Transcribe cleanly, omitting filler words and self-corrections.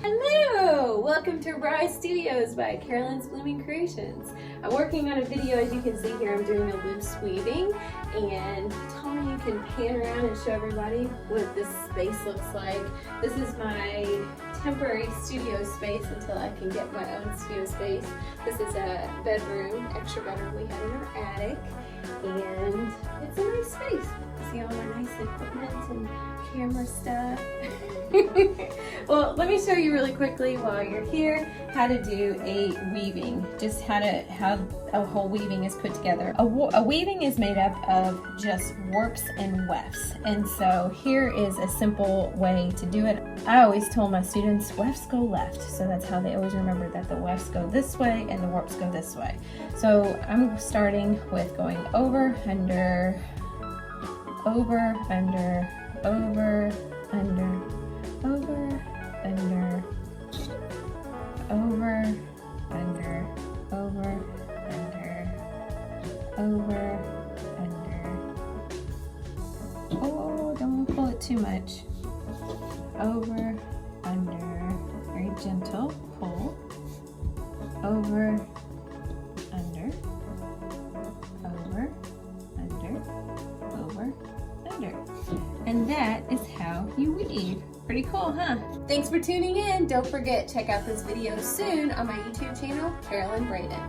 Hello! Welcome to Rise Studios by Carolyn's Blooming Creations. I'm working on a video, as you can see here, I'm doing a loose weaving, and tell me you can pan around and show everybody what this space looks like. This is my temporary studio space until I can get my own studio space. This is a bedroom, extra bedroom we have in our attic, and it's a nice space. See all my nice equipment and camera stuff. Well, let me show you really quickly while you're here how to do a weaving, just how a whole weaving is put together. A weaving is made up of just warps and wefts, and so here is a simple way to do it. I always told my students wefts go left, so that's how they always remember that the wefts go this way and the warps go this way. So I'm starting with going over, under, over, under, over, under, over, under, over, under, over, under, over, under. Oh, don't pull it too much. Over, under, very gentle pull. Over, under, over, under, over, under. And that is how you weave. Pretty cool, huh? Thanks for tuning in. Don't forget, check out this video soon on my YouTube channel, Carolyn Braden.